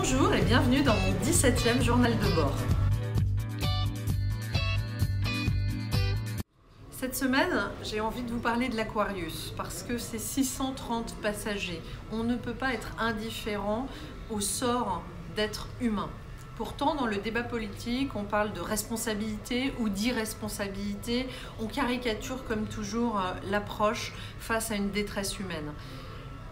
Bonjour et bienvenue dans mon 17e journal de bord. Cette semaine, j'ai envie de vous parler de l'Aquarius parce que c'est 630 passagers. On ne peut pas être indifférent au sort d'être humain. Pourtant, dans le débat politique, on parle de responsabilité ou d'irresponsabilité. On caricature comme toujours l'approche face à une détresse humaine.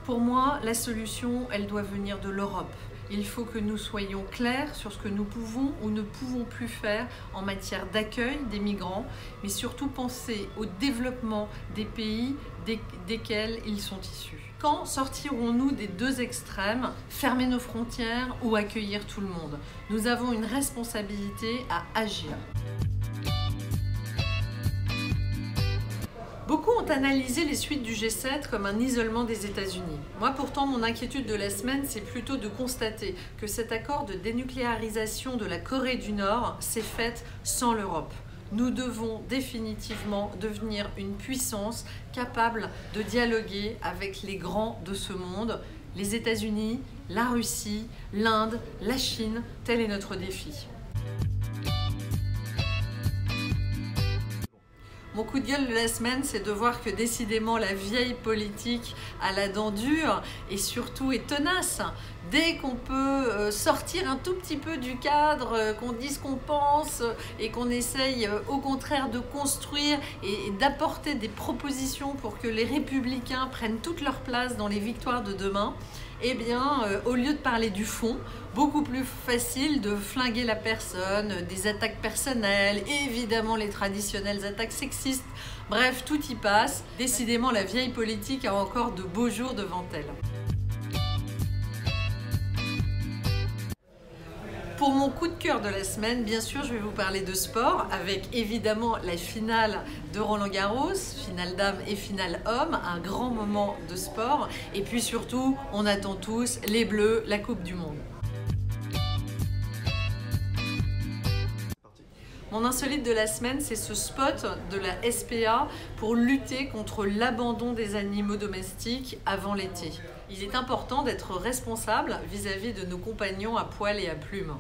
Pour moi, la solution, elle doit venir de l'Europe. Il faut que nous soyons clairs sur ce que nous pouvons ou ne pouvons plus faire en matière d'accueil des migrants, mais surtout penser au développement des pays desquels ils sont issus. Quand sortirons-nous des deux extrêmes, fermer nos frontières ou accueillir tout le monde? Nous avons une responsabilité à agir. Beaucoup ont analysé les suites du G7 comme un isolement des États-Unis. Moi, pourtant, mon inquiétude de la semaine, c'est plutôt de constater que cet accord de dénucléarisation de la Corée du Nord s'est fait sans l'Europe. Nous devons définitivement devenir une puissance capable de dialoguer avec les grands de ce monde, les États-Unis, la Russie, l'Inde, la Chine, tel est notre défi. Mon coup de gueule de la semaine, c'est de voir que décidément la vieille politique a la dent dure et surtout est tenace. Dès qu'on peut sortir un tout petit peu du cadre, qu'on dise ce qu'on pense et qu'on essaye au contraire de construire et d'apporter des propositions pour que les républicains prennent toute leur place dans les victoires de demain, eh bien, au lieu de parler du fond, beaucoup plus facile de flinguer la personne, des attaques personnelles, évidemment les traditionnelles attaques sexistes, bref, tout y passe. Décidément, la vieille politique a encore de beaux jours devant elle. Pour mon coup de cœur de la semaine, bien sûr, je vais vous parler de sport avec évidemment la finale de Roland-Garros, finale dames et finale hommes, un grand moment de sport. Et puis surtout, on attend tous les Bleus, la Coupe du Monde. Mon insolite de la semaine, c'est ce spot de la SPA pour lutter contre l'abandon des animaux domestiques avant l'été. Il est important d'être responsable vis-à-vis de nos compagnons à poil et à plumes.